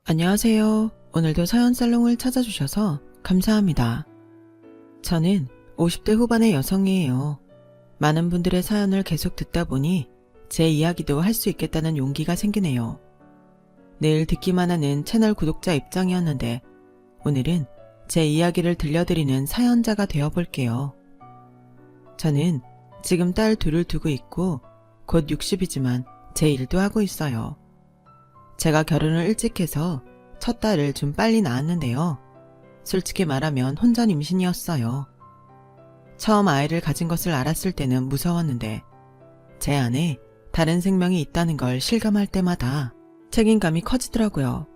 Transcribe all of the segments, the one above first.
안녕하세요. 오늘도 사연살롱을 찾아주셔서 감사합니다. 저는 50대 후반의 여성이에요. 많은 분들의 사연을 계속 듣다 보니 제 이야기도 할 수 있겠다는 용기가 생기네요. 늘 듣기만 하는 채널 구독자 입장이었는데 오늘은 제 이야기를 들려드리는 사연자가 되어볼게요. 저는 지금 딸 둘을 두고 있고 곧 60이지만 제 일도 하고 있어요. 제가 결혼을 일찍 해서 첫 딸을 좀 빨리 낳았는데요. 솔직히 말하면 혼전 임신이었어요. 처음 아이를 가진 것을 알았을 때는 무서웠는데 제 안에 다른 생명이 있다는 걸 실감할 때마다 책임감이 커지더라고요.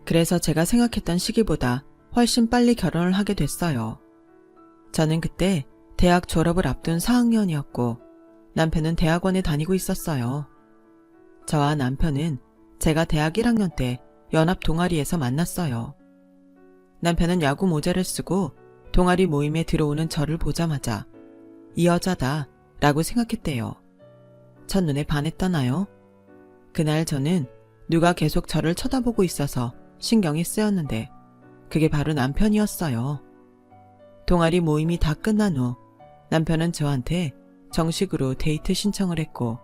그래서 제가 생각했던 시기보다 훨씬 빨리 결혼을 하게 됐어요. 저는 그때 대학 졸업을 앞둔 4학년이었고 남편은 대학원에 다니고 있었어요. 저와 남편은 제가 대학 1학년 때 연합 동아리에서 만났어요. 남편은 야구 모자를 쓰고 동아리 모임에 들어오는 저를 보자마자 이 여자다 라고 생각했대요. 첫눈에 반했다나요? 그날 저는 누가 계속 저를 쳐다보고 있어서 신경이 쓰였는데 그게 바로 남편이었어요. 동아리 모임이 다 끝난 후 남편은 저한테 정식으로 데이트 신청을 했고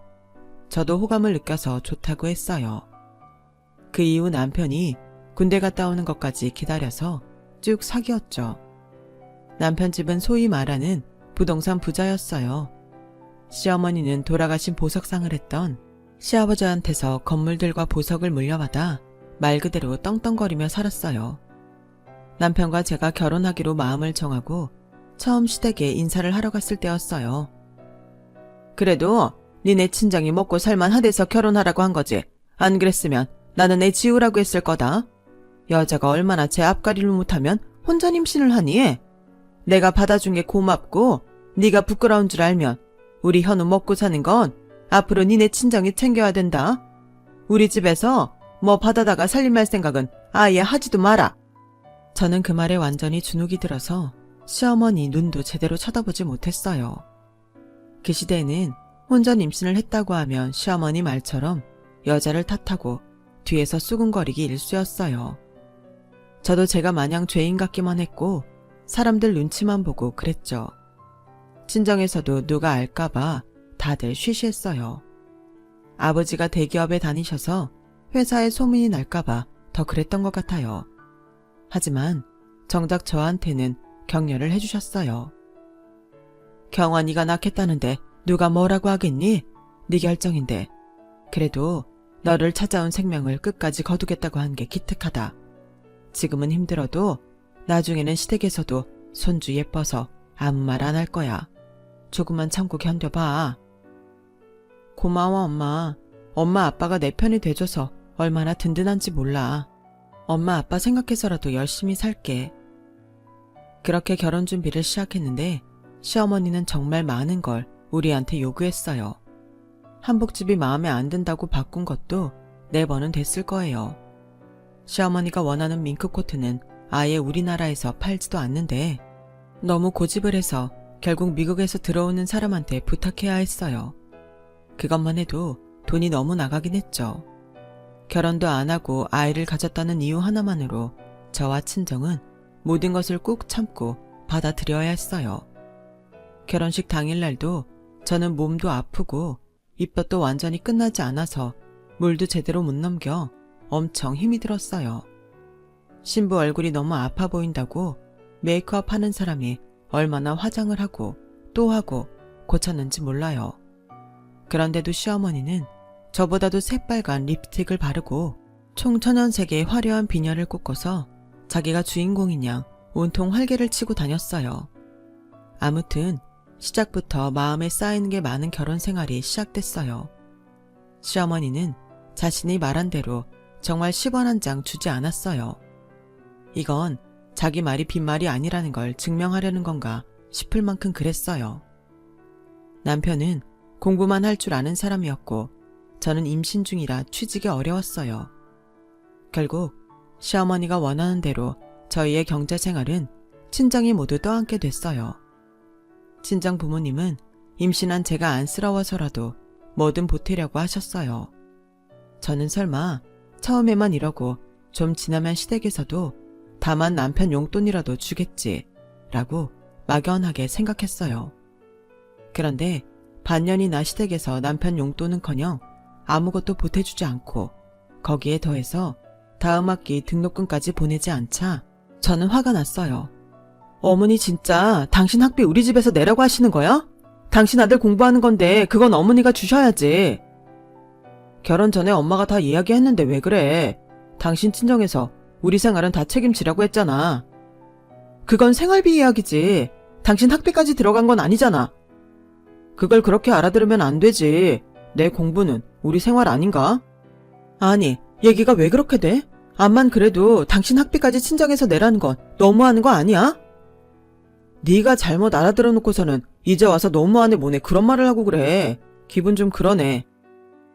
저도 호감을 느껴서 좋다고 했어요. 그 이후 남편이 군대 갔다 오는 것까지 기다려서 쭉 사귀었죠. 남편 집은 소위 말하는 부동산 부자였어요. 시어머니는 돌아가신 보석상을 했던 시아버지한테서 건물들과 보석을 물려받아 말 그대로 떵떵거리며 살았어요. 남편과 제가 결혼하기로 마음을 정하고 처음 시댁에 인사를 하러 갔을 때였어요. 그래도 니네 친정이 먹고 살만하대서 결혼하라고 한 거지. 안 그랬으면 나는 애 지우라고 했을 거다. 여자가 얼마나 제 앞가림을 못하면 혼전 임신을 하니? 내가 받아준 게 고맙고 네가 부끄러운 줄 알면 우리 현우 먹고 사는 건 앞으로 니네 친정이 챙겨야 된다. 우리 집에서 뭐 받아다가 살림할 생각은 아예 하지도 마라. 저는 그 말에 완전히 주눅이 들어서 시어머니 눈도 제대로 쳐다보지 못했어요. 그 시대에는 혼전 임신을 했다고 하면 시어머니 말처럼 여자를 탓하고 뒤에서 수군거리기 일쑤였어요. 저도 제가 마냥 죄인 같기만 했고 사람들 눈치만 보고 그랬죠. 친정에서도 누가 알까봐 다들 쉬쉬했어요. 아버지가 대기업에 다니셔서 회사에 소문이 날까봐 더 그랬던 것 같아요. 하지만 정작 저한테는 격려를 해주셨어요. 경환이가 낳겠다는데 누가 뭐라고 하겠니? 네 결정인데. 그래도 너를 찾아온 생명을 끝까지 거두겠다고 한 게 기특하다. 지금은 힘들어도 나중에는 시댁에서도 손주 예뻐서 아무 말 안 할 거야. 조금만 참고 견뎌봐. 고마워 엄마. 엄마 아빠가 내 편이 돼줘서 얼마나 든든한지 몰라. 엄마 아빠 생각해서라도 열심히 살게. 그렇게 결혼 준비를 시작했는데 시어머니는 정말 많은 걸 우리한테 요구했어요. 한복집이 마음에 안 든다고 바꾼 것도 4번은 됐을 거예요. 시어머니가 원하는 밍크코트는 아예 우리나라에서 팔지도 않는데 너무 고집을 해서 결국 미국에서 들어오는 사람한테 부탁해야 했어요. 그것만 해도 돈이 너무 나가긴 했죠. 결혼도 안 하고 아이를 가졌다는 이유 하나만으로 저와 친정은 모든 것을 꾹 참고 받아들여야 했어요. 결혼식 당일날도 저는 몸도 아프고 입덧도 완전히 끝나지 않아서 물도 제대로 못 넘겨 엄청 힘이 들었어요. 신부 얼굴이 너무 아파 보인다고 메이크업 하는 사람이 얼마나 화장을 하고 또 하고 고쳤는지 몰라요. 그런데도 시어머니는 저보다도 새빨간 립스틱을 바르고 총천연색의 화려한 비녀를 꽂고서 자기가 주인공인 양 온통 활개를 치고 다녔어요. 아무튼 시작부터 마음에 쌓이는 게 많은 결혼 생활이 시작됐어요. 시어머니는 자신이 말한 대로 정말 10원 한 장 주지 않았어요. 이건 자기 말이 빈말이 아니라는 걸 증명하려는 건가 싶을 만큼 그랬어요. 남편은 공부만 할 줄 아는 사람이었고 저는 임신 중이라 취직이 어려웠어요. 결국 시어머니가 원하는 대로 저희의 경제 생활은 친정이 모두 떠안게 됐어요. 친정 부모님은 임신한 제가 안쓰러워서라도 뭐든 보태려고 하셨어요. 저는 설마 처음에만 이러고 좀 지나면 시댁에서도 다만 남편 용돈이라도 주겠지 라고 막연하게 생각했어요. 그런데 반년이나 시댁에서 남편 용돈은커녕 아무것도 보태주지 않고 거기에 더해서 다음 학기 등록금까지 보내지 않자 저는 화가 났어요. 어머니 진짜 당신 학비 우리 집에서 내라고 하시는 거야? 당신 아들 공부하는 건데 그건 어머니가 주셔야지. 결혼 전에 엄마가 다 이야기했는데 왜 그래? 당신 친정에서 우리 생활은 다 책임지라고 했잖아. 그건 생활비 이야기지. 당신 학비까지 들어간 건 아니잖아. 그걸 그렇게 알아들으면 안 되지. 내 공부는 우리 생활 아닌가? 아니, 얘기가 왜 그렇게 돼? 암만 그래도 당신 학비까지 친정에서 내라는 건 너무하는 거 아니야? 네가 잘못 알아들어 놓고서는 이제 와서 너무하네 뭐네 그런 말을 하고 그래. 기분 좀 그러네.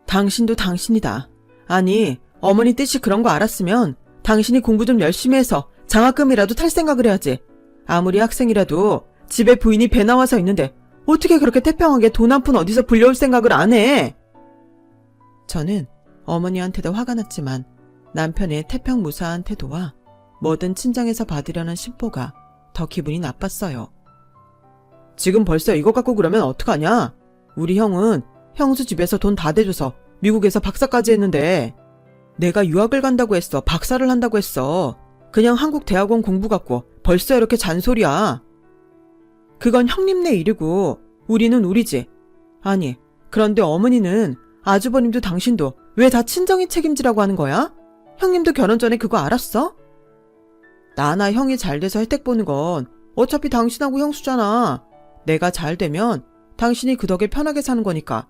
당신도 당신이다. 아니, 어머니 뜻이 그런 거 알았으면 당신이 공부 좀 열심히 해서 장학금이라도 탈 생각을 해야지. 아무리 학생이라도 집에 부인이 배 나와서 있는데 어떻게 그렇게 태평하게 돈 한 푼 어디서 불려올 생각을 안 해? 저는 어머니한테도 화가 났지만 남편의 태평무사한 태도와 뭐든 친정에서 받으려는 심보가 더 기분이 나빴어요. 지금 벌써 이거 갖고 그러면 어떡하냐? 우리 형은 형수 집에서 돈 다 대줘서 미국에서 박사까지 했는데 내가 유학을 간다고 했어. 박사를 한다고 했어. 그냥 한국 대학원 공부 갖고 벌써 이렇게 잔소리야. 그건 형님네 일이고 우리는 우리지. 아니, 그런데 어머니는 아주버님도 당신도 왜 다 친정이 책임지라고 하는 거야? 형님도 결혼 전에 그거 알았어? 나나 형이 잘 돼서 혜택 보는 건 어차피 당신하고 형수잖아. 내가 잘 되면 당신이 그 덕에 편하게 사는 거니까.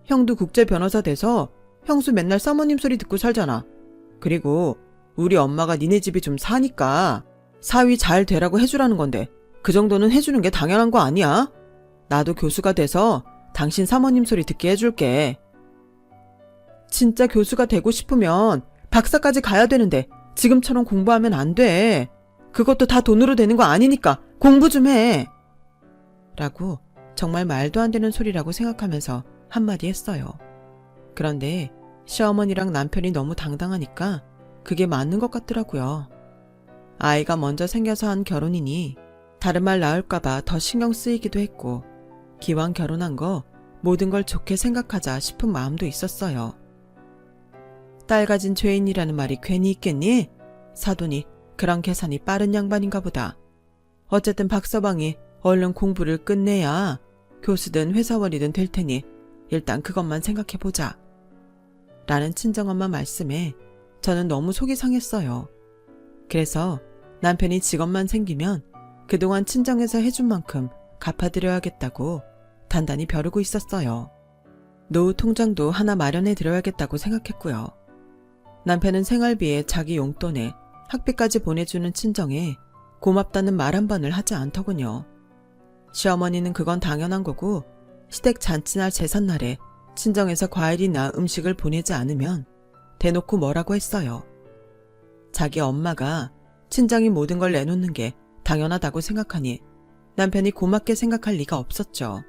형도 국제 변호사 돼서 형수 맨날 사모님 소리 듣고 살잖아. 그리고 우리 엄마가 니네 집이 좀 사니까 사위 잘 되라고 해주라는 건데 그 정도는 해주는 게 당연한 거 아니야? 나도 교수가 돼서 당신 사모님 소리 듣게 해줄게. 진짜 교수가 되고 싶으면 박사까지 가야 되는데 지금처럼 공부하면 안 돼. 그것도 다 돈으로 되는 거 아니니까 공부 좀 해. 라고 정말 말도 안 되는 소리라고 생각하면서 한마디 했어요. 그런데 시어머니랑 남편이 너무 당당하니까 그게 맞는 것 같더라고요. 아이가 먼저 생겨서 한 결혼이니 다른 말 나올까봐 더 신경 쓰이기도 했고 기왕 결혼한 거 모든 걸 좋게 생각하자 싶은 마음도 있었어요. 딸 가진 죄인이라는 말이 괜히 있겠니? 사돈이 그런 계산이 빠른 양반인가 보다. 어쨌든 박서방이 얼른 공부를 끝내야 교수든 회사원이든 될 테니 일단 그것만 생각해보자. 라는 친정엄마 말씀에 저는 너무 속이 상했어요. 그래서 남편이 직업만 생기면 그동안 친정에서 해준 만큼 갚아드려야겠다고 단단히 벼르고 있었어요. 노후 통장도 하나 마련해드려야겠다고 생각했고요. 남편은 생활비에 자기 용돈에 학비까지 보내주는 친정에 고맙다는 말 한 번을 하지 않더군요. 시어머니는 그건 당연한 거고 시댁 잔치날 제삿날에 친정에서 과일이나 음식을 보내지 않으면 대놓고 뭐라고 했어요. 자기 엄마가 친정이 모든 걸 내놓는 게 당연하다고 생각하니 남편이 고맙게 생각할 리가 없었죠.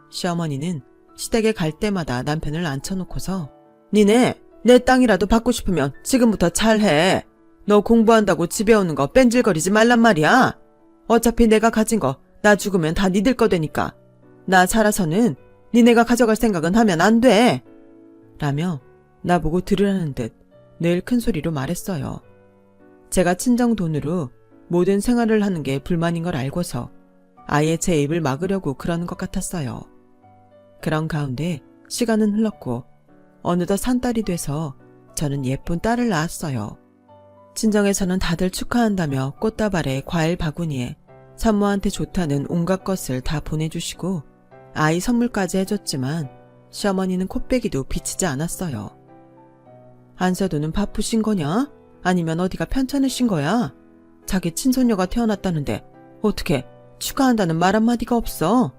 시어머니는 시댁에 갈 때마다 남편을 앉혀놓고서 니네 내 땅이라도 받고 싶으면 지금부터 잘해. 너 공부한다고 집에 오는 거 뺀질거리지 말란 말이야. 어차피 내가 가진 거 나 죽으면 다 니들 거 되니까 나 살아서는 니네가 가져갈 생각은 하면 안 돼. 라며 나보고 들으라는 듯 늘 큰 소리로 말했어요. 제가 친정 돈으로 모든 생활을 하는 게 불만인 걸 알고서 아예 제 입을 막으려고 그러는 것 같았어요. 그런 가운데 시간은 흘렀고 어느덧 산딸이 돼서 저는 예쁜 딸을 낳았어요. 친정에서는 다들 축하한다며 꽃다발에 과일 바구니에 산모한테 좋다는 온갖 것을 다 보내주시고 아이 선물까지 해줬지만 시어머니는 코빼기도 비치지 않았어요. 안서도는 바쁘신 거냐? 아니면 어디가 편찮으신 거야? 자기 친손녀가 태어났다는데 어떻게 축하한다는 말 한마디가 없어?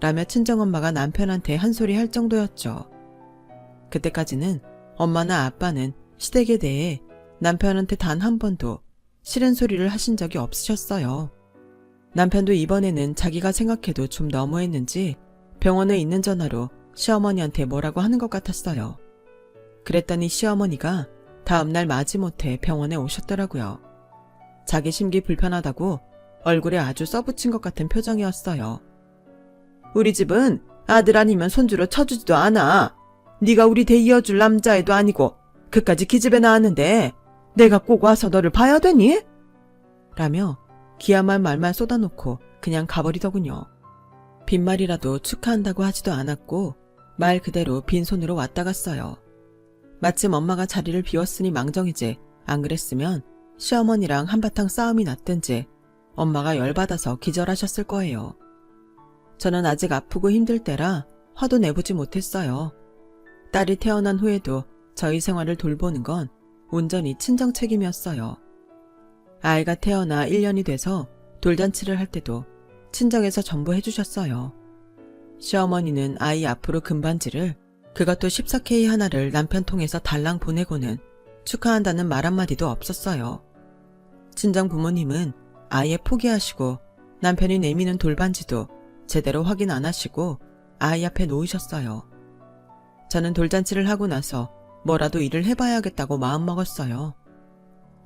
라며 친정엄마가 남편한테 한 소리 할 정도였죠. 그때까지는 엄마나 아빠는 시댁에 대해 남편한테 단 한 번도 싫은 소리를 하신 적이 없으셨어요. 남편도 이번에는 자기가 생각해도 좀 너무했는지 병원에 있는 전화로 시어머니한테 뭐라고 하는 것 같았어요. 그랬더니 시어머니가 다음날 마지못해 병원에 오셨더라고요. 자기 심기 불편하다고 얼굴에 아주 써붙인 것 같은 표정이었어요. 우리 집은 아들 아니면 손주로 쳐주지도 않아. 네가 우리 대 이어줄 남자애도 아니고 그까지 기집애 낳았는데 내가 꼭 와서 너를 봐야 되니? 라며 기아만 말만 쏟아놓고 그냥 가버리더군요. 빈말이라도 축하한다고 하지도 않았고 말 그대로 빈손으로 왔다 갔어요. 마침 엄마가 자리를 비웠으니 망정이지 안 그랬으면 시어머니랑 한바탕 싸움이 났든지 엄마가 열받아서 기절하셨을 거예요. 저는 아직 아프고 힘들 때라 화도 내보지 못했어요. 딸이 태어난 후에도 저희 생활을 돌보는 건 온전히 친정 책임이었어요. 아이가 태어나 1년이 돼서 돌잔치를 할 때도 친정에서 전부 해주셨어요. 시어머니는 아이 앞으로 금반지를 그것도 14K 하나를 남편 통해서 달랑 보내고는 축하한다는 말 한마디도 없었어요. 친정 부모님은 아예 포기하시고 남편이 내미는 돌반지도 제대로 확인 안 하시고 아이 앞에 놓으셨어요. 저는 돌잔치를 하고 나서 뭐라도 일을 해봐야겠다고 마음먹었어요.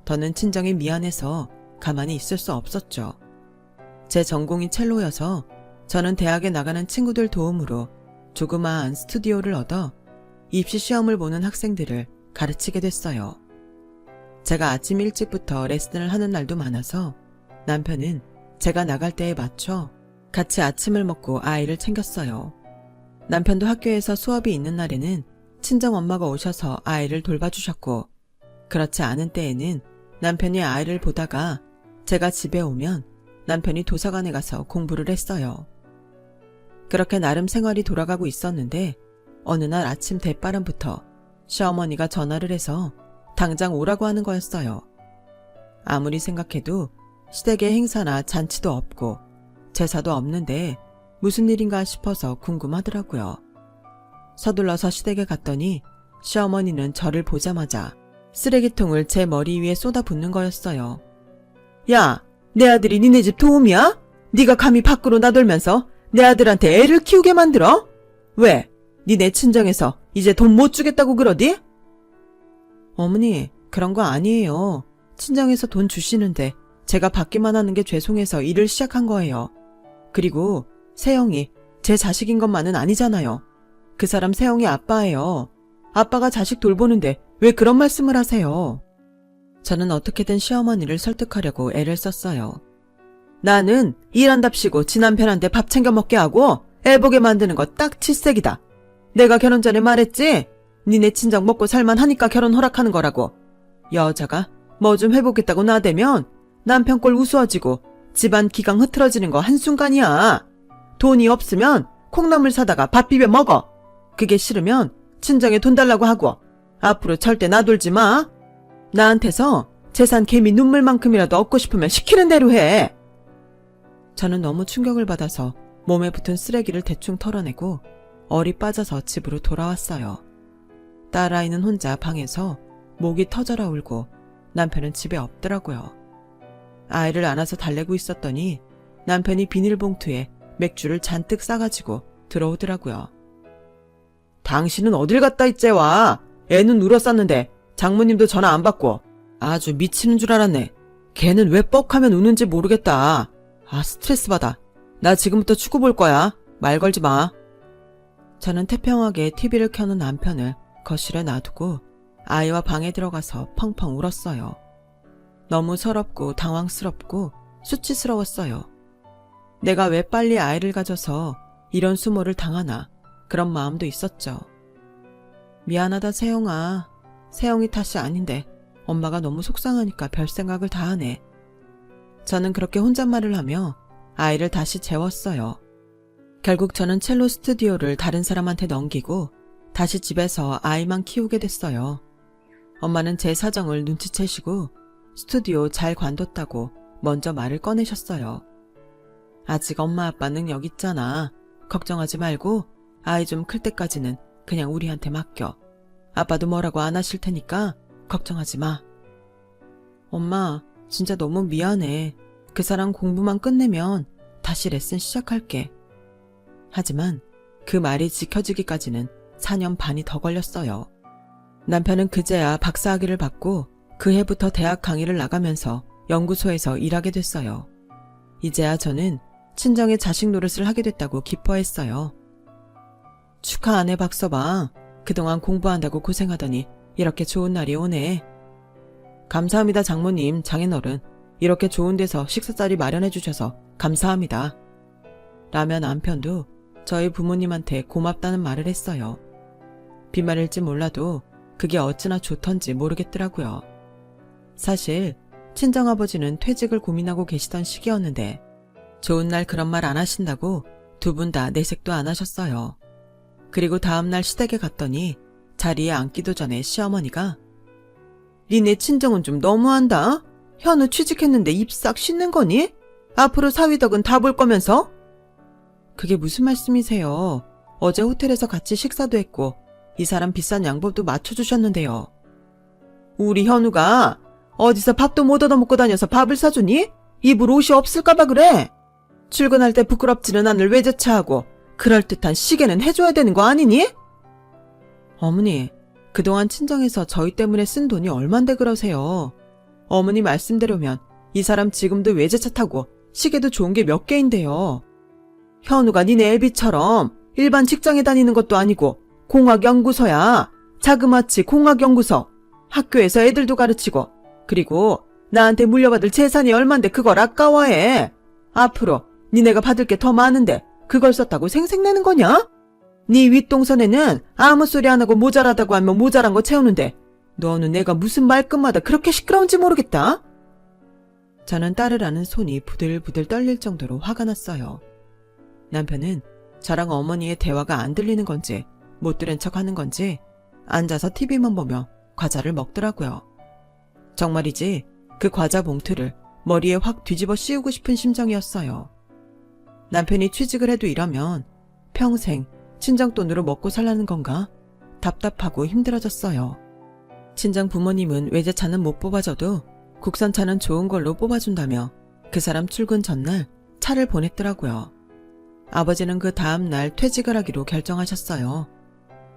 더는 친정이 미안해서 가만히 있을 수 없었죠. 제 전공이 첼로여서 저는 대학에 나가는 친구들 도움으로 조그마한 스튜디오를 얻어 입시 시험을 보는 학생들을 가르치게 됐어요. 제가 아침 일찍부터 레슨을 하는 날도 많아서 남편은 제가 나갈 때에 맞춰 같이 아침을 먹고 아이를 챙겼어요. 남편도 학교에서 수업이 있는 날에는 친정 엄마가 오셔서 아이를 돌봐주셨고, 그렇지 않은 때에는 남편이 아이를 보다가 제가 집에 오면 남편이 도서관에 가서 공부를 했어요. 그렇게 나름 생활이 돌아가고 있었는데 어느 날 아침 대바람부터 시어머니가 전화를 해서 당장 오라고 하는 거였어요. 아무리 생각해도 시댁에 행사나 잔치도 없고 제사도 없는데 무슨 일인가 싶어서 궁금하더라고요. 서둘러서 시댁에 갔더니 시어머니는 저를 보자마자 쓰레기통을 제 머리 위에 쏟아붓는 거였어요. 야, 내 아들이 니네 집 도움이야? 네가 감히 밖으로 나돌면서 내 아들한테 애를 키우게 만들어? 왜? 니네 친정에서 이제 돈 못 주겠다고 그러디? 어머니, 그런 거 아니에요. 친정에서 돈 주시는데 제가 받기만 하는 게 죄송해서 일을 시작한 거예요. 그리고 세영이 제 자식인 것만은 아니잖아요. 그 사람 세영이 아빠예요. 아빠가 자식 돌보는데 왜 그런 말씀을 하세요? 저는 어떻게든 시어머니를 설득하려고 애를 썼어요. 나는 일한답시고 지 남편한테 밥 챙겨 먹게 하고 애 보게 만드는 거 딱 칠색이다. 내가 결혼 전에 말했지? 니네 친정 먹고 살만 하니까 결혼 허락하는 거라고. 여자가 뭐 좀 해보겠다고 나대면 남편 꼴 우스워지고 집안 기강 흐트러지는 거 한순간이야. 돈이 없으면 콩나물 사다가 밥 비벼 먹어. 그게 싫으면 친정에 돈 달라고 하고 앞으로 절대 나돌지 마. 나한테서 재산 개미 눈물만큼이라도 얻고 싶으면 시키는 대로 해. 저는 너무 충격을 받아서 몸에 붙은 쓰레기를 대충 털어내고 얼이 빠져서 집으로 돌아왔어요. 딸아이는 혼자 방에서 목이 터져라 울고 남편은 집에 없더라고요. 아이를 안아서 달래고 있었더니 남편이 비닐봉투에 맥주를 잔뜩 싸가지고 들어오더라고요. 당신은 어딜 갔다 있제 와. 애는 울었었는데 장모님도 전화 안 받고. 아주 미치는 줄 알았네. 걔는 왜 뻑하면 우는지 모르겠다. 아, 스트레스 받아. 나 지금부터 축구 볼 거야. 말 걸지 마. 저는 태평하게 TV를 켜는 남편을 거실에 놔두고 아이와 방에 들어가서 펑펑 울었어요. 너무 서럽고 당황스럽고 수치스러웠어요. 내가 왜 빨리 아이를 가져서 이런 수모를 당하나 그런 마음도 있었죠. 미안하다 세영아. 세영이 탓이 아닌데 엄마가 너무 속상하니까 별 생각을 다 하네. 저는 그렇게 혼잣말을 하며 아이를 다시 재웠어요. 결국 저는 첼로 스튜디오를 다른 사람한테 넘기고 다시 집에서 아이만 키우게 됐어요. 엄마는 제 사정을 눈치채시고 스튜디오 잘 관뒀다고 먼저 말을 꺼내셨어요. 아직 엄마 아빠 능력 있잖아. 걱정하지 말고 아이 좀 클 때까지는 그냥 우리한테 맡겨. 아빠도 뭐라고 안 하실 테니까 걱정하지 마. 엄마, 진짜 너무 미안해. 그 사람 공부만 끝내면 다시 레슨 시작할게. 하지만 그 말이 지켜지기까지는 4년 반이 더 걸렸어요. 남편은 그제야 박사학위를 받고 그 해부터 대학 강의를 나가면서 연구소에서 일하게 됐어요. 이제야 저는 친정의 자식 노릇을 하게 됐다고 기뻐했어요. 축하하네 박서방. 그동안 공부한다고 고생하더니 이렇게 좋은 날이 오네. 감사합니다 장모님, 장인어른. 이렇게 좋은 데서 식사 자리 마련해 주셔서 감사합니다. 라며 남편도 저희 부모님한테 고맙다는 말을 했어요. 빈말일지 몰라도 그게 어찌나 좋던지 모르겠더라고요. 사실 친정아버지는 퇴직을 고민하고 계시던 시기였는데 좋은 날 그런 말 안 하신다고 두 분 다 내색도 안 하셨어요. 그리고 다음날 시댁에 갔더니 자리에 앉기도 전에 시어머니가 니네 친정은 좀 너무한다. 현우 취직했는데 입 싹 씻는 거니? 앞으로 사위덕은 다 볼 거면서? 그게 무슨 말씀이세요? 어제 호텔에서 같이 식사도 했고 이 사람 비싼 양복도 맞춰주셨는데요. 우리 현우가 어디서 밥도 못 얻어먹고 다녀서 밥을 사주니? 입을 옷이 없을까봐 그래. 출근할 때 부끄럽지는 않을 외제차하고 그럴듯한 시계는 해줘야 되는 거 아니니? 어머니, 그동안 친정에서 저희 때문에 쓴 돈이 얼만데 그러세요. 어머니 말씀대로면 이 사람 지금도 외제차 타고 시계도 좋은 게 몇 개인데요. 현우가 니네 애비처럼 일반 직장에 다니는 것도 아니고 공학연구소야. 자그마치 공학연구소. 학교에서 애들도 가르치고 그리고 나한테 물려받을 재산이 얼만데 그걸 아까워해. 앞으로 니네가 받을 게 더 많은데 그걸 썼다고 생색내는 거냐? 네 윗동선에는 아무 소리 안 하고 모자라다고 하면 모자란 거 채우는데 너는 내가 무슨 말끝마다 그렇게 시끄러운지 모르겠다. 저는 딸을 안은 손이 부들부들 떨릴 정도로 화가 났어요. 남편은 저랑 어머니의 대화가 안 들리는 건지 못 들은 척 하는 건지 앉아서 TV만 보며 과자를 먹더라고요. 정말이지 그 과자 봉투를 머리에 확 뒤집어 씌우고 싶은 심정이었어요. 남편이 취직을 해도 이러면 평생 친정돈으로 먹고 살라는 건가? 답답하고 힘들어졌어요. 친정 부모님은 외제차는 못 뽑아줘도 국산차는 좋은 걸로 뽑아준다며 그 사람 출근 전날 차를 보냈더라고요. 아버지는 그 다음날 퇴직을 하기로 결정하셨어요.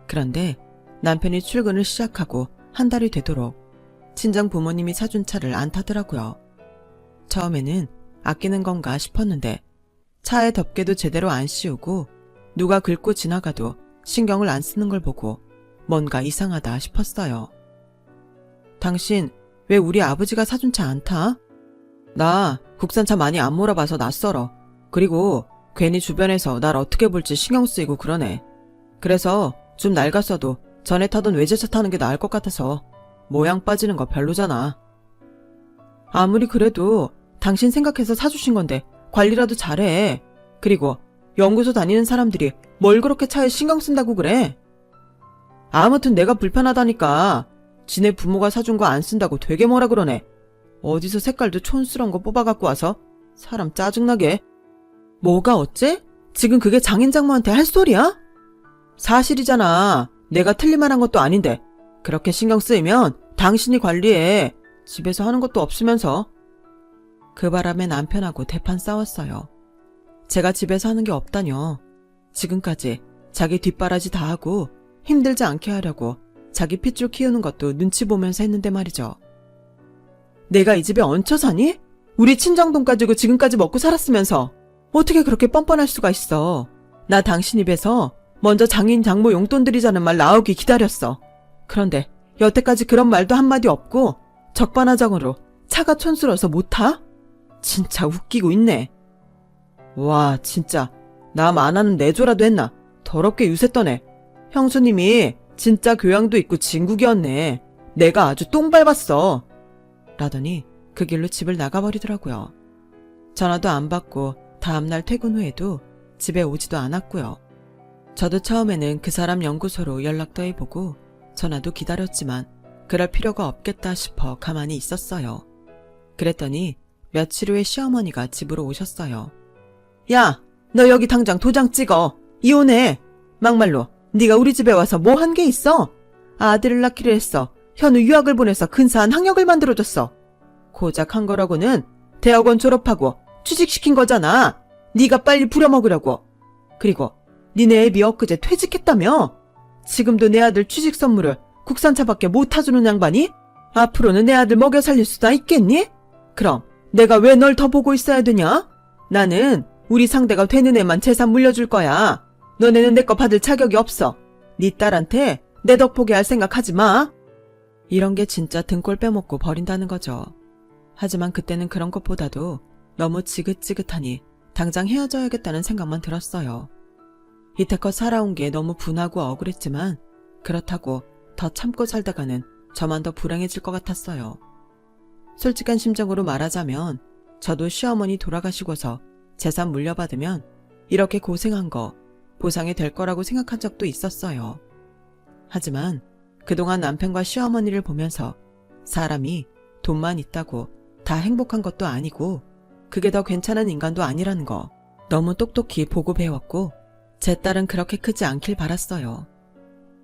그런데 남편이 출근을 시작하고 한 달이 되도록 친정 부모님이 사준 차를 안 타더라고요. 처음에는 아끼는 건가 싶었는데 차에 덮개도 제대로 안 씌우고 누가 긁고 지나가도 신경을 안 쓰는 걸 보고 뭔가 이상하다 싶었어요. 당신 왜 우리 아버지가 사준 차 안 타? 나 국산차 많이 안 몰아봐서 낯설어. 그리고 괜히 주변에서 날 어떻게 볼지 신경 쓰이고 그러네. 그래서 좀 낡았어도 전에 타던 외제차 타는 게 나을 것 같아서 모양 빠지는 거 별로잖아. 아무리 그래도 당신 생각해서 사주신 건데 관리라도 잘해. 그리고 연구소 다니는 사람들이 뭘 그렇게 차에 신경 쓴다고 그래? 아무튼 내가 불편하다니까. 지네 부모가 사준 거 안 쓴다고 되게 뭐라 그러네. 어디서 색깔도 촌스러운 거 뽑아갖고 와서 사람 짜증나게. 뭐가 어째? 지금 그게 장인 장모한테 할 소리야? 사실이잖아. 내가 틀릴만한 것도 아닌데 그렇게 신경 쓰이면 당신이 관리해. 집에서 하는 것도 없으면서. 그 바람에 남편하고 대판 싸웠어요. 제가 집에서 하는 게 없다뇨. 지금까지 자기 뒷바라지 다 하고 힘들지 않게 하려고 자기 핏줄 키우는 것도 눈치 보면서 했는데 말이죠. 내가 이 집에 얹혀 사니? 우리 친정돈 가지고 지금까지 먹고 살았으면서 어떻게 그렇게 뻔뻔할 수가 있어. 나 당신 입에서 먼저 장인 장모 용돈 드리자는 말 나오기 기다렸어. 그런데 여태까지 그런 말도 한마디 없고 적반하장으로 차가 촌스러워서 못 타? 진짜 웃기고 있네. 와 진짜 남 안 하는 내조라도 했나. 더럽게 유세 떠네. 형수님이 진짜 교양도 있고 진국이었네. 내가 아주 똥 밟았어. 라더니 그 길로 집을 나가버리더라고요. 전화도 안 받고 다음날 퇴근 후에도 집에 오지도 않았고요. 저도 처음에는 그 사람 연구소로 연락도 해보고 전화도 기다렸지만 그럴 필요가 없겠다 싶어 가만히 있었어요. 그랬더니 며칠 후에 시어머니가 집으로 오셨어요. 야, 너 여기 당장 도장 찍어. 이혼해. 막말로 네가 우리 집에 와서 뭐 한 게 있어? 아들을 낳기로 했어. 현우 유학을 보내서 근사한 학력을 만들어줬어. 고작 한 거라고는 대학원 졸업하고 취직시킨 거잖아. 네가 빨리 부려먹으려고. 그리고 니네 애비 엊그제 퇴직했다며? 지금도 내 아들 취직 선물을 국산차밖에 못 타주는 양반이? 앞으로는 내 아들 먹여 살릴 수나 있겠니? 그럼 내가 왜 널 더 보고 있어야 되냐? 나는 우리 상대가 되는 애만 재산 물려줄 거야. 너네는 내 거 받을 자격이 없어. 네 딸한테 내 덕 보게 할 생각하지 마. 이런 게 진짜 등골 빼먹고 버린다는 거죠. 하지만 그때는 그런 것보다도 너무 지긋지긋하니 당장 헤어져야겠다는 생각만 들었어요. 이태껏 살아온 게 너무 분하고 억울했지만 그렇다고 더 참고 살다가는 저만 더 불행해질 것 같았어요. 솔직한 심정으로 말하자면 저도 시어머니 돌아가시고서 재산 물려받으면 이렇게 고생한 거 보상이 될 거라고 생각한 적도 있었어요. 하지만 그동안 남편과 시어머니를 보면서 사람이 돈만 있다고 다 행복한 것도 아니고 그게 더 괜찮은 인간도 아니라는 거 너무 똑똑히 보고 배웠고 제 딸은 그렇게 크지 않길 바랐어요.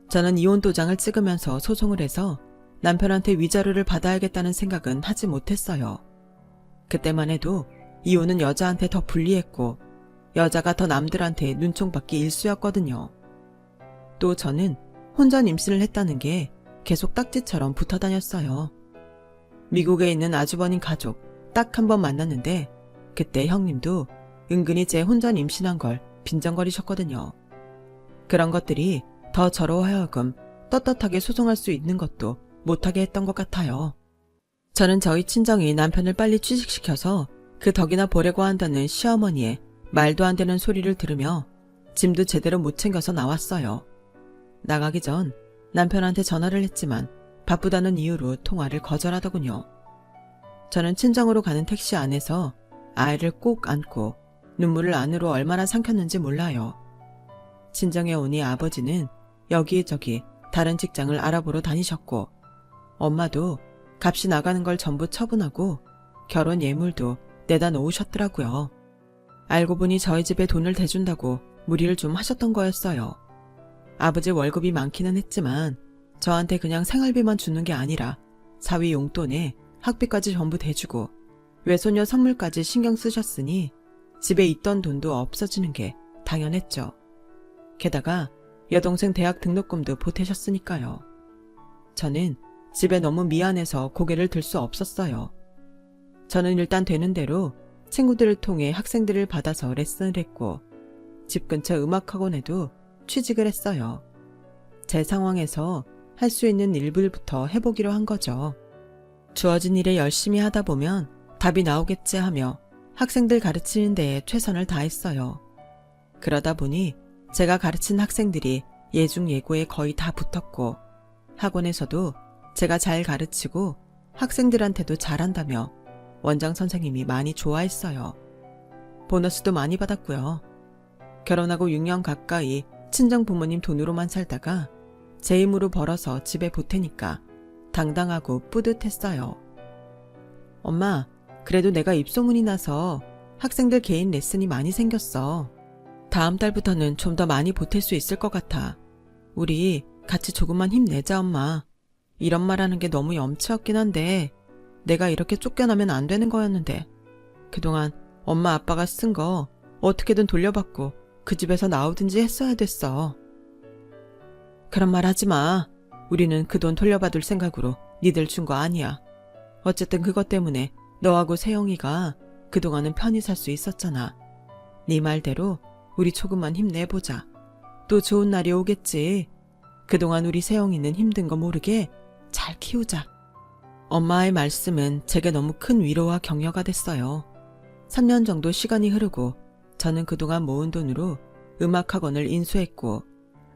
저는 이혼 도장을 찍으면서 소송을 해서 남편한테 위자료를 받아야겠다는 생각은 하지 못했어요. 그때만 해도 이혼은 여자한테 더 불리했고 여자가 더 남들한테 눈총받기 일쑤였거든요. 또 저는 혼전 임신을 했다는 게 계속 딱지처럼 붙어 다녔어요. 미국에 있는 아주버님 가족 딱 한 번 만났는데 그때 형님도 은근히 제 혼전 임신한 걸 빈정거리셨거든요. 그런 것들이 더 저로 하여금 떳떳하게 소송할 수 있는 것도 못하게 했던 것 같아요. 저는 저희 친정이 남편을 빨리 취직시켜서 그 덕이나 보려고 한다는 시어머니의 말도 안 되는 소리를 들으며 짐도 제대로 못 챙겨서 나왔어요. 나가기 전 남편한테 전화를 했지만 바쁘다는 이유로 통화를 거절하더군요. 저는 친정으로 가는 택시 안에서 아이를 꼭 안고 눈물을 안으로 얼마나 삼켰는지 몰라요. 친정에 오니 아버지는 여기저기 다른 직장을 알아보러 다니셨고 엄마도 값이 나가는 걸 전부 처분하고 결혼 예물도 내다 놓으셨더라고요. 알고 보니 저희 집에 돈을 대준다고 무리를 좀 하셨던 거였어요. 아버지 월급이 많기는 했지만 저한테 그냥 생활비만 주는 게 아니라 사위 용돈에 학비까지 전부 대주고 외손녀 선물까지 신경 쓰셨으니 집에 있던 돈도 없어지는 게 당연했죠. 게다가 여동생 대학 등록금도 보태셨으니까요. 저는 집에 너무 미안해서 고개를 들 수 없었어요. 저는 일단 되는 대로 친구들을 통해 학생들을 받아서 레슨을 했고 집 근처 음악학원에도 취직을 했어요. 제 상황에서 할 수 있는 일부부터 해보기로 한 거죠. 주어진 일에 열심히 하다 보면 답이 나오겠지 하며 학생들 가르치는 데에 최선을 다했어요. 그러다 보니 제가 가르친 학생들이 예중예고에 거의 다 붙었고 학원에서도 제가 잘 가르치고 학생들한테도 잘한다며 원장 선생님이 많이 좋아했어요. 보너스도 많이 받았고요. 결혼하고 6년 가까이 친정 부모님 돈으로만 살다가 제 힘으로 벌어서 집에 보태니까 당당하고 뿌듯했어요. 엄마, 그래도 내가 입소문이 나서 학생들 개인 레슨이 많이 생겼어. 다음 달부터는 좀 더 많이 보탤 수 있을 것 같아. 우리 같이 조금만 힘내자, 엄마. 이런 말하는 게 너무 염치없긴 한데 내가 이렇게 쫓겨나면 안 되는 거였는데 그동안 엄마 아빠가 쓴 거 어떻게든 돌려받고 그 집에서 나오든지 했어야 됐어. 그런 말 하지 마. 우리는 그 돈 돌려받을 생각으로 니들 준 거 아니야. 어쨌든 그것 때문에 너하고 세영이가 그동안은 편히 살 수 있었잖아. 네 말대로 우리 조금만 힘내보자. 또 좋은 날이 오겠지. 그동안 우리 세영이는 힘든 거 모르게 잘 키우자. 엄마의 말씀은 제게 너무 큰 위로와 격려가 됐어요. 3년 정도 시간이 흐르고 저는 그동안 모은 돈으로 음악학원을 인수했고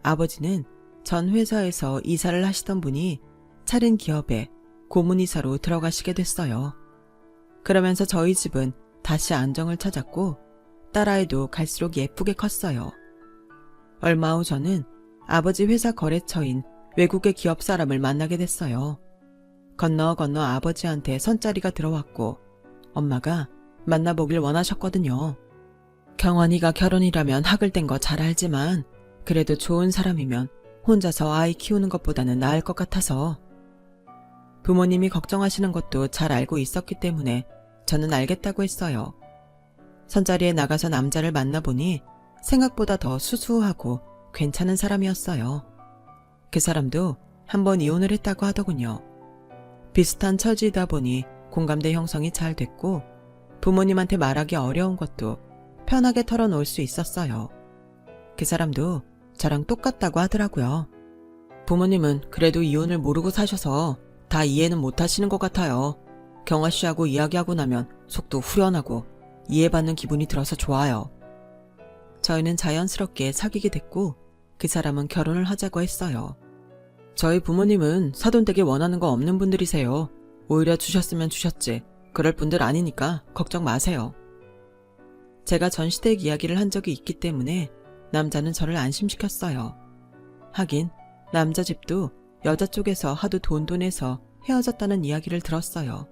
아버지는 전 회사에서 이사를 하시던 분이 차린 기업에 고문이사로 들어가시게 됐어요. 그러면서 저희 집은 다시 안정을 찾았고 딸아이도 갈수록 예쁘게 컸어요. 얼마 후 저는 아버지 회사 거래처인 외국의 기업 사람을 만나게 됐어요. 건너 아버지한테 선자리가 들어왔고 엄마가 만나보길 원하셨거든요. 경원이가 결혼이라면 학을 뗀 거 잘 알지만 그래도 좋은 사람이면 혼자서 아이 키우는 것보다는 나을 것 같아서 부모님이 걱정하시는 것도 잘 알고 있었기 때문에 저는 알겠다고 했어요. 선자리에 나가서 남자를 만나보니 생각보다 더 수수하고 괜찮은 사람이었어요. 그 사람도 한 번 이혼을 했다고 하더군요. 비슷한 처지이다 보니 공감대 형성이 잘 됐고 부모님한테 말하기 어려운 것도 편하게 털어놓을 수 있었어요. 그 사람도 저랑 똑같다고 하더라고요. 부모님은 그래도 이혼을 모르고 사셔서 다 이해는 못하시는 것 같아요. 경아 씨하고 이야기하고 나면 속도 후련하고 이해받는 기분이 들어서 좋아요. 저희는 자연스럽게 사귀게 됐고 그 사람은 결혼을 하자고 했어요. 저희 부모님은 사돈 되게 원하는 거 없는 분들이세요. 오히려 주셨으면 주셨지. 그럴 분들 아니니까 걱정 마세요. 제가 전시댁 이야기를 한 적이 있기 때문에 남자는 저를 안심시켰어요. 하긴 남자 집도 여자 쪽에서 하도 돈 내서 헤어졌다는 이야기를 들었어요.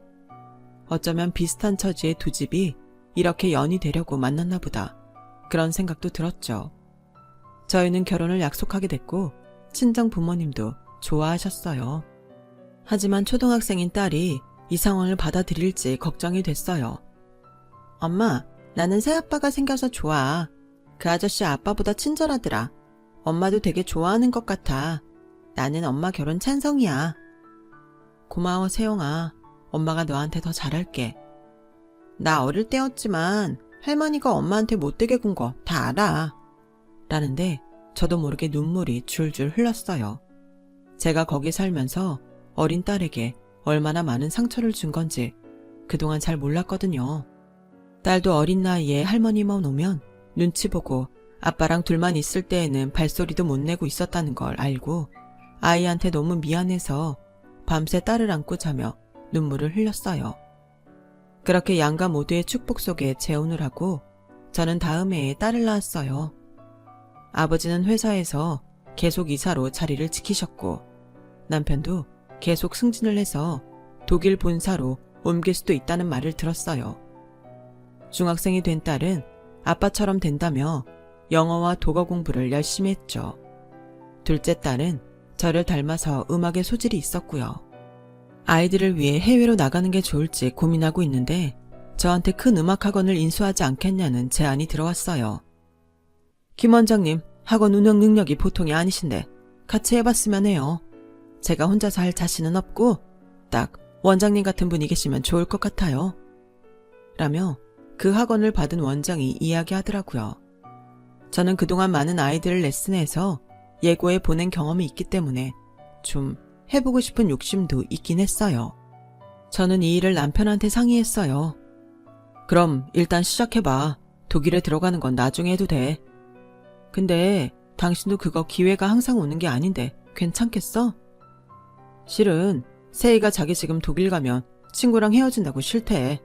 어쩌면 비슷한 처지의 두 집이 이렇게 연이 되려고 만났나 보다. 그런 생각도 들었죠. 저희는 결혼을 약속하게 됐고 친정 부모님도 좋아하셨어요. 하지만 초등학생인 딸이 이 상황을 받아들일지 걱정이 됐어요. 엄마, 나는 새아빠가 생겨서 좋아. 그 아저씨 아빠보다 친절하더라. 엄마도 되게 좋아하는 것 같아. 나는 엄마 결혼 찬성이야. 고마워, 세영아. 엄마가 너한테 더 잘할게. 나 어릴 때였지만 할머니가 엄마한테 못되게 군 거 다 알아. 라는데 저도 모르게 눈물이 줄줄 흘렀어요. 제가 거기 살면서 어린 딸에게 얼마나 많은 상처를 준 건지 그동안 잘 몰랐거든요. 딸도 어린 나이에 할머니만 오면 눈치 보고 아빠랑 둘만 있을 때에는 발소리도 못 내고 있었다는 걸 알고 아이한테 너무 미안해서 밤새 딸을 안고 자며 눈물을 흘렸어요. 그렇게 양가 모두의 축복 속에 재혼을 하고 저는 다음 해에 딸을 낳았어요. 아버지는 회사에서 계속 이사로 자리를 지키셨고 남편도 계속 승진을 해서 독일 본사로 옮길 수도 있다는 말을 들었어요. 중학생이 된 딸은 아빠처럼 된다며 영어와 독어 공부를 열심히 했죠. 둘째 딸은 저를 닮아서 음악에 소질이 있었고요. 아이들을 위해 해외로 나가는 게 좋을지 고민하고 있는데 저한테 큰 음악학원을 인수하지 않겠냐는 제안이 들어왔어요. 김 원장님, 학원 운영 능력이 보통이 아니신데 같이 해봤으면 해요. 제가 혼자서 할 자신은 없고 딱 원장님 같은 분이 계시면 좋을 것 같아요. 라며 그 학원을 받은 원장이 이야기하더라고요. 저는 그동안 많은 아이들을 레슨해서 예고에 보낸 경험이 있기 때문에 좀 해보고 싶은 욕심도 있긴 했어요. 저는 이 일을 남편한테 상의했어요. 그럼 일단 시작해봐. 독일에 들어가는 건 나중에 해도 돼. 근데 당신도 그거 기회가 항상 오는 게 아닌데 괜찮겠어? 실은 세희가 자기 지금 독일 가면 친구랑 헤어진다고 싫대.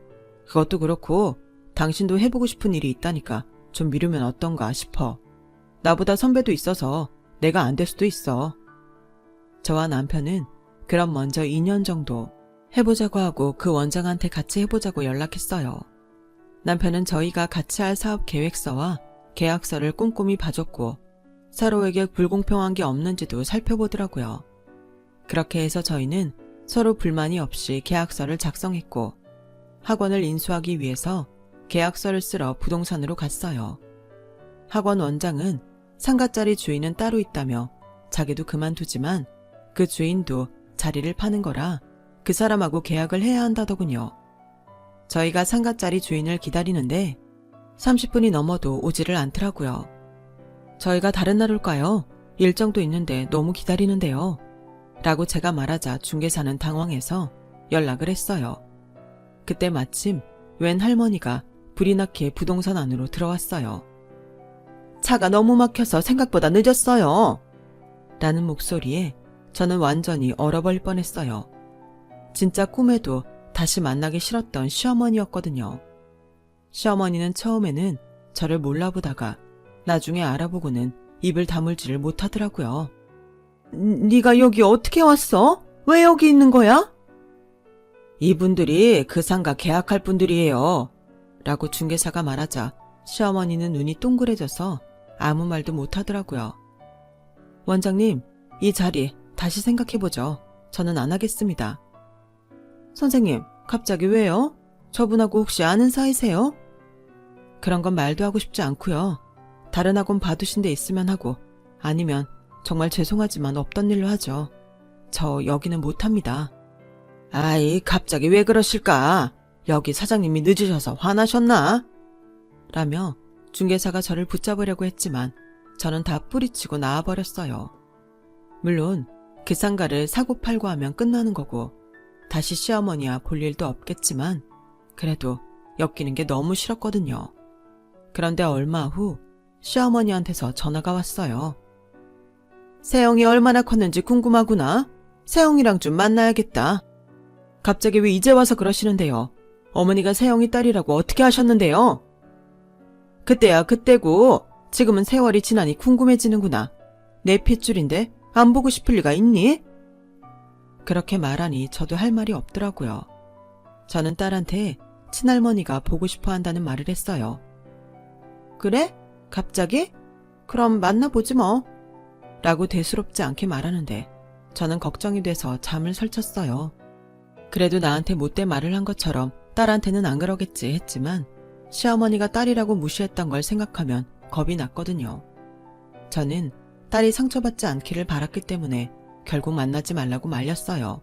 그것도 그렇고 당신도 해보고 싶은 일이 있다니까 좀 미루면 어떤가 싶어. 나보다 선배도 있어서 내가 안 될 수도 있어. 저와 남편은 그럼 먼저 2년 정도 해보자고 하고 그 원장한테 같이 해보자고 연락했어요. 남편은 저희가 같이 할 사업 계획서와 계약서를 꼼꼼히 봐줬고 서로에게 불공평한 게 없는지도 살펴보더라고요. 그렇게 해서 저희는 서로 불만이 없이 계약서를 작성했고 학원을 인수하기 위해서 계약서를 쓰러 부동산으로 갔어요. 학원 원장은 상가짜리 주인은 따로 있다며 자기도 그만두지만 그 주인도 자리를 파는 거라 그 사람하고 계약을 해야 한다더군요. 저희가 상가짜리 주인을 기다리는데 30분이 넘어도 오지를 않더라고요. 저희가 다른 날 올까요? 일정도 있는데 너무 기다리는데요. 라고 제가 말하자 중개사는 당황해서 연락을 했어요. 그때 마침 웬 할머니가 불이 나게 부동산 안으로 들어왔어요. 차가 너무 막혀서 생각보다 늦었어요. 라는 목소리에 저는 완전히 얼어버릴 뻔했어요. 진짜 꿈에도 다시 만나기 싫었던 시어머니였거든요. 시어머니는 처음에는 저를 몰라보다가 나중에 알아보고는 입을 다물지를 못하더라고요. 네가 여기 어떻게 왔어? 왜 여기 있는 거야? 이분들이 그 상가 계약할 분들이에요. 라고 중개사가 말하자 시어머니는 눈이 동그래져서 아무 말도 못하더라고요. 원장님, 이 자리 다시 생각해보죠. 저는 안 하겠습니다. 선생님, 갑자기 왜요? 저분하고 혹시 아는 사이세요? 그런 건 말도 하고 싶지 않고요. 다른 학원 봐두신 데 있으면 하고 아니면 정말 죄송하지만 없던 일로 하죠. 저 여기는 못합니다. 아이, 갑자기 왜 그러실까? 여기 사장님이 늦으셔서 화나셨나? 라며 중개사가 저를 붙잡으려고 했지만 저는 다 뿌리치고 나와버렸어요. 물론 그 상가를 사고팔고 하면 끝나는 거고 다시 시어머니와 볼 일도 없겠지만 그래도 엮이는 게 너무 싫었거든요. 그런데 얼마 후 시어머니한테서 전화가 왔어요. 세영이 얼마나 컸는지 궁금하구나. 세영이랑 좀 만나야겠다. 갑자기 왜 이제 와서 그러시는데요? 어머니가 세영이 딸이라고 어떻게 하셨는데요? 그때야 그때고 지금은 세월이 지나니 궁금해지는구나. 내 핏줄인데 안 보고 싶을 리가 있니? 그렇게 말하니 저도 할 말이 없더라고요. 저는 딸한테 친할머니가 보고 싶어 한다는 말을 했어요. 그래? 갑자기? 그럼 만나보지 뭐. 라고 대수롭지 않게 말하는데 저는 걱정이 돼서 잠을 설쳤어요. 그래도 나한테 못된 말을 한 것처럼 딸한테는 안 그러겠지 했지만 시어머니가 딸이라고 무시했던 걸 생각하면 겁이 났거든요. 저는 딸이 상처받지 않기를 바랐기 때문에 결국 만나지 말라고 말렸어요.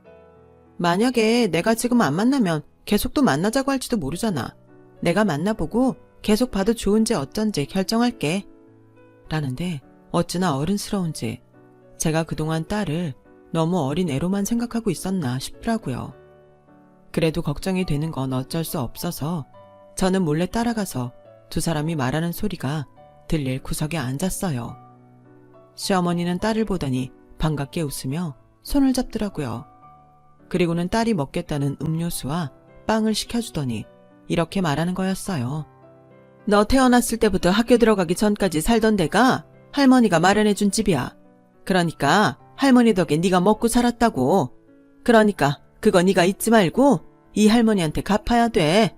만약에 내가 지금 안 만나면 계속 또 만나자고 할지도 모르잖아. 내가 만나보고 계속 봐도 좋은지 어쩐지 결정할게. 라는데 어찌나 어른스러운지 제가 그동안 딸을 너무 어린 애로만 생각하고 있었나 싶더라고요. 그래도 걱정이 되는 건 어쩔 수 없어서 저는 몰래 따라가서 두 사람이 말하는 소리가 들릴 구석에 앉았어요. 시어머니는 딸을 보더니 반갑게 웃으며 손을 잡더라고요. 그리고는 딸이 먹겠다는 음료수와 빵을 시켜주더니 이렇게 말하는 거였어요. 너 태어났을 때부터 학교 들어가기 전까지 살던 데가 할머니가 마련해준 집이야. 그러니까 할머니 덕에 네가 먹고 살았다고. 그러니까 그거 네가 잊지 말고 이 할머니한테 갚아야 돼.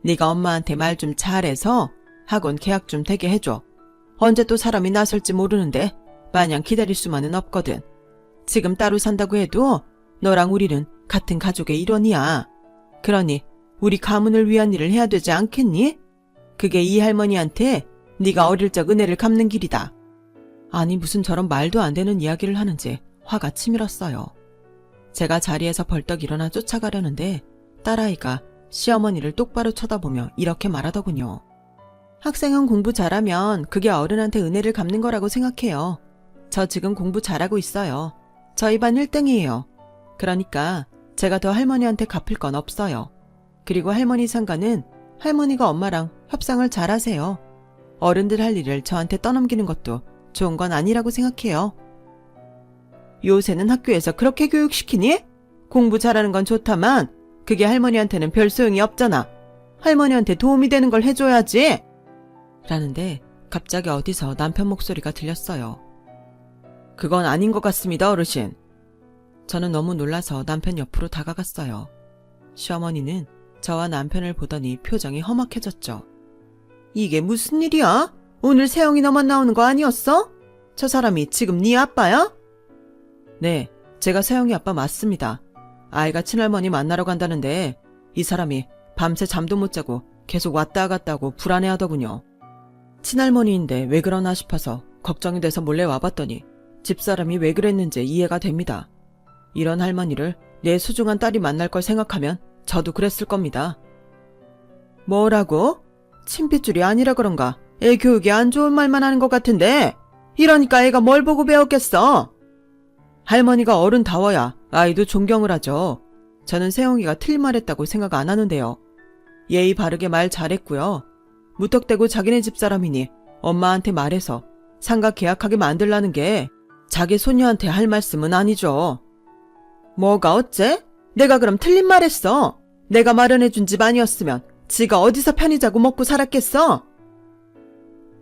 네가 엄마한테 말 좀 잘해서 학원 계약 좀 되게 해줘. 언제 또 사람이 나설지 모르는데 마냥 기다릴 수만은 없거든. 지금 따로 산다고 해도 너랑 우리는 같은 가족의 일원이야. 그러니 우리 가문을 위한 일을 해야 되지 않겠니? 그게 이 할머니한테 네가 어릴 적 은혜를 갚는 길이다. 아니 무슨 저런 말도 안 되는 이야기를 하는지 화가 치밀었어요. 제가 자리에서 벌떡 일어나 쫓아가려는데 딸아이가 시어머니를 똑바로 쳐다보며 이렇게 말하더군요. 학생은 공부 잘하면 그게 어른한테 은혜를 갚는 거라고 생각해요. 저 지금 공부 잘하고 있어요. 저희 반 1등이에요. 그러니까 제가 더 할머니한테 갚을 건 없어요. 그리고 할머니 상가는 할머니가 엄마랑 협상을 잘 하세요. 어른들 할 일을 저한테 떠넘기는 것도 좋은 건 아니라고 생각해요. 요새는 학교에서 그렇게 교육시키니? 공부 잘하는 건 좋다만 그게 할머니한테는 별 소용이 없잖아. 할머니한테 도움이 되는 걸 해줘야지. 라는데 갑자기 어디서 남편 목소리가 들렸어요. 그건 아닌 것 같습니다, 어르신. 저는 너무 놀라서 남편 옆으로 다가갔어요. 시어머니는 저와 남편을 보더니 표정이 험악해졌죠. 이게 무슨 일이야? 오늘 세영이 너만 나오는 거 아니었어? 저 사람이 지금 네 아빠야? 네, 제가 세영이 아빠 맞습니다. 아이가 친할머니 만나러 간다는데 이 사람이 밤새 잠도 못 자고 계속 왔다 갔다 하고 불안해하더군요. 친할머니인데 왜 그러나 싶어서 걱정이 돼서 몰래 와봤더니 집사람이 왜 그랬는지 이해가 됩니다. 이런 할머니를 내 소중한 딸이 만날 걸 생각하면 저도 그랬을 겁니다. 뭐라고? 친핏줄이 아니라 그런가? 애 교육이 안 좋은 말만 하는 것 같은데 이러니까 애가 뭘 보고 배웠겠어? 할머니가 어른다워야 아이도 존경을 하죠. 저는 세영이가 틀린 말했다고 생각 안 하는데요. 예의 바르게 말 잘했고요. 무턱대고 자기네 집사람이니 엄마한테 말해서 상가 계약하게 만들라는 게 자기 소녀한테 할 말씀은 아니죠. 뭐가 어째? 내가 그럼 틀린 말 했어. 내가 마련해준 집 아니었으면 지가 어디서 편히 자고 먹고 살았겠어?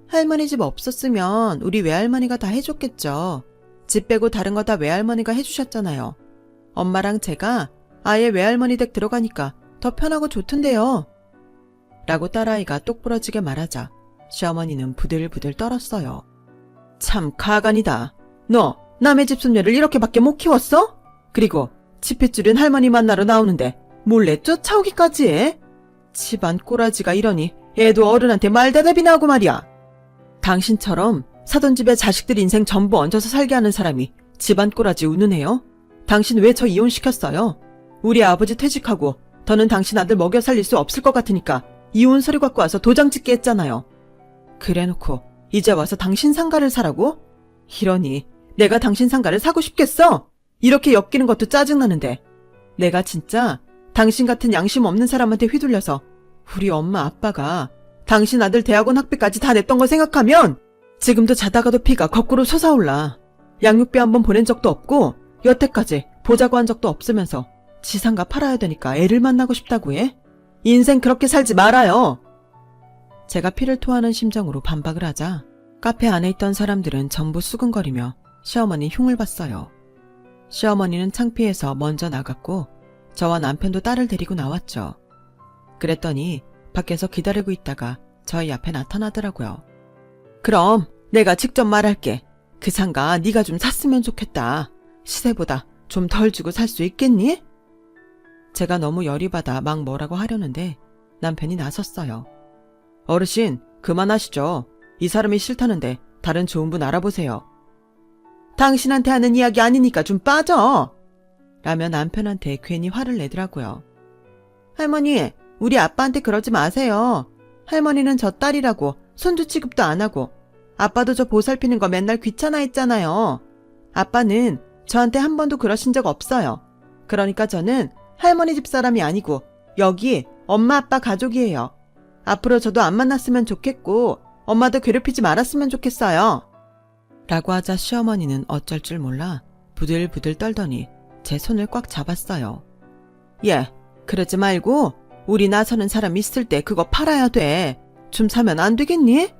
할머니 집 없었으면 우리 외할머니가 다 해줬겠죠. 집 빼고 다른 거 다 외할머니가 해주셨잖아요. 엄마랑 제가 아예 외할머니 댁 들어가니까 더 편하고 좋던데요. 라고 딸아이가 똑부러지게 말하자 시어머니는 부들부들 떨었어요. 참 가관이다. 너 남의 집 손녀를 이렇게밖에 못 키웠어? 그리고 치핏줄인 할머니 만나러 나오는데 몰래 쫓아오기까지 해? 집안 꼬라지가 이러니 애도 어른한테 말대답이나 하고 말이야. 당신처럼 사돈 집에 자식들 인생 전부 얹어서 살게 하는 사람이 집안 꼬라지 운운해요? 당신 왜 저 이혼시켰어요? 우리 아버지 퇴직하고 더는 당신 아들 먹여 살릴 수 없을 것 같으니까 이혼 서류 갖고 와서 도장 찍게 했잖아요. 그래놓고 이제 와서 당신 상가를 사라고? 이러니 내가 당신 상가를 사고 싶겠어? 이렇게 엮이는 것도 짜증나는데 내가 진짜 당신 같은 양심 없는 사람한테 휘둘려서 우리 엄마 아빠가 당신 아들 대학원 학비까지 다 냈던 거 생각하면 지금도 자다가도 피가 거꾸로 솟아올라. 양육비 한 번 보낸 적도 없고 여태까지 보자고 한 적도 없으면서 지상가 팔아야 되니까 애를 만나고 싶다고 해? 인생 그렇게 살지 말아요. 제가 피를 토하는 심정으로 반박을 하자 카페 안에 있던 사람들은 전부 수근거리며 시어머니 흉을 봤어요. 시어머니는 창피해서 먼저 나갔고 저와 남편도 딸을 데리고 나왔죠. 그랬더니 밖에서 기다리고 있다가 저희 앞에 나타나더라고요. 그럼 내가 직접 말할게. 그 상가 네가 좀 샀으면 좋겠다. 시세보다 좀 덜 주고 살 수 있겠니? 제가 너무 열이 받아 막 뭐라고 하려는데 남편이 나섰어요. 어르신, 그만하시죠. 이 사람이 싫다는데 다른 좋은 분 알아보세요. 당신한테 하는 이야기 아니니까 좀 빠져! 라며 남편한테 괜히 화를 내더라고요. 할머니, 우리 아빠한테 그러지 마세요. 할머니는 저 딸이라고 손주 취급도 안 하고 아빠도 저 보살피는 거 맨날 귀찮아했잖아요. 아빠는 저한테 한 번도 그러신 적 없어요. 그러니까 저는 할머니 집 사람이 아니고 여기 엄마 아빠 가족이에요. 앞으로 저도 안 만났으면 좋겠고 엄마도 괴롭히지 말았으면 좋겠어요. 라고 하자 시어머니는 어쩔 줄 몰라 부들부들 떨더니 제 손을 꽉 잡았어요. 예, 그러지 말고 우리 나서는 사람 있을 때 그거 팔아야 돼. 좀 사면 안 되겠니?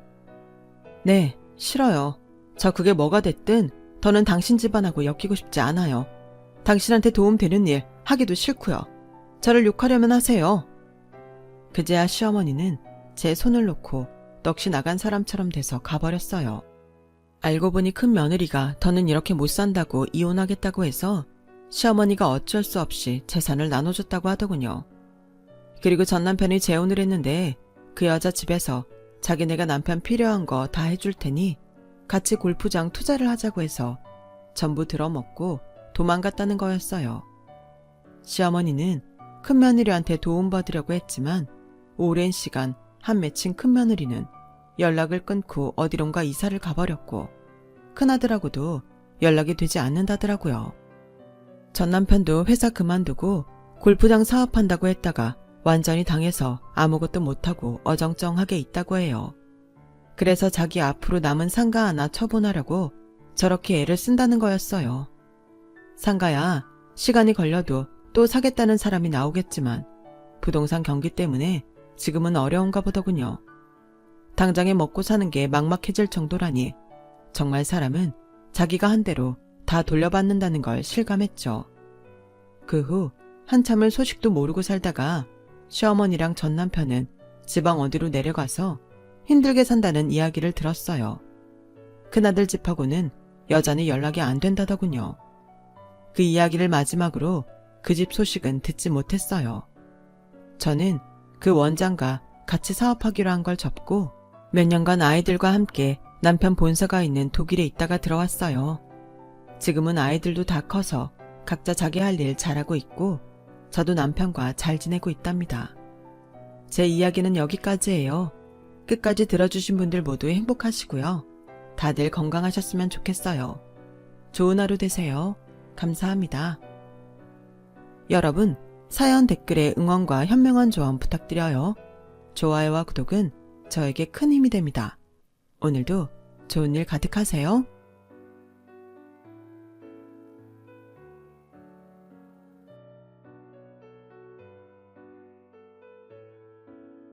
네, 싫어요. 저 그게 뭐가 됐든 더는 당신 집안하고 엮이고 싶지 않아요. 당신한테 도움되는 일 하기도 싫고요. 저를 욕하려면 하세요. 그제야 시어머니는 제 손을 놓고 넋이 나간 사람처럼 돼서 가버렸어요. 알고 보니 큰 며느리가 더는 이렇게 못 산다고 이혼하겠다고 해서 시어머니가 어쩔 수 없이 재산을 나눠줬다고 하더군요. 그리고 전 남편이 재혼을 했는데 그 여자 집에서 자기네가 남편 필요한 거 다 해줄 테니 같이 골프장 투자를 하자고 해서 전부 들어먹고 도망갔다는 거였어요. 시어머니는 큰며느리한테 도움받으려고 했지만 오랜 시간 한 맺힌 큰며느리는 연락을 끊고 어디론가 이사를 가버렸고 큰아들하고도 연락이 되지 않는다더라고요. 전 남편도 회사 그만두고 골프장 사업한다고 했다가 완전히 당해서 아무것도 못하고 어정쩡하게 있다고 해요. 그래서 자기 앞으로 남은 상가 하나 처분하려고 저렇게 애를 쓴다는 거였어요. 상가야 시간이 걸려도 또 사겠다는 사람이 나오겠지만 부동산 경기 때문에 지금은 어려운가 보더군요. 당장에 먹고 사는 게 막막해질 정도라니 정말 사람은 자기가 한 대로 다 돌려받는다는 걸 실감했죠. 그 후 한참을 소식도 모르고 살다가 시어머니랑 전 남편은 지방 어디로 내려가서 힘들게 산다는 이야기를 들었어요. 큰아들 집하고는 여전히 연락이 안 된다더군요. 그 이야기를 마지막으로 그 집 소식은 듣지 못했어요. 저는 그 원장과 같이 사업하기로 한 걸 접고 몇 년간 아이들과 함께 남편 본사가 있는 독일에 있다가 들어왔어요. 지금은 아이들도 다 커서 각자 자기 할 일 잘하고 있고 저도 남편과 잘 지내고 있답니다. 제 이야기는 여기까지예요. 끝까지 들어주신 분들 모두 행복하시고요. 다들 건강하셨으면 좋겠어요. 좋은 하루 되세요. 감사합니다. 여러분, 사연 댓글에 응원과 현명한 조언 부탁드려요. 좋아요와 구독은 저에게 큰 힘이 됩니다. 오늘도 좋은 일 가득하세요.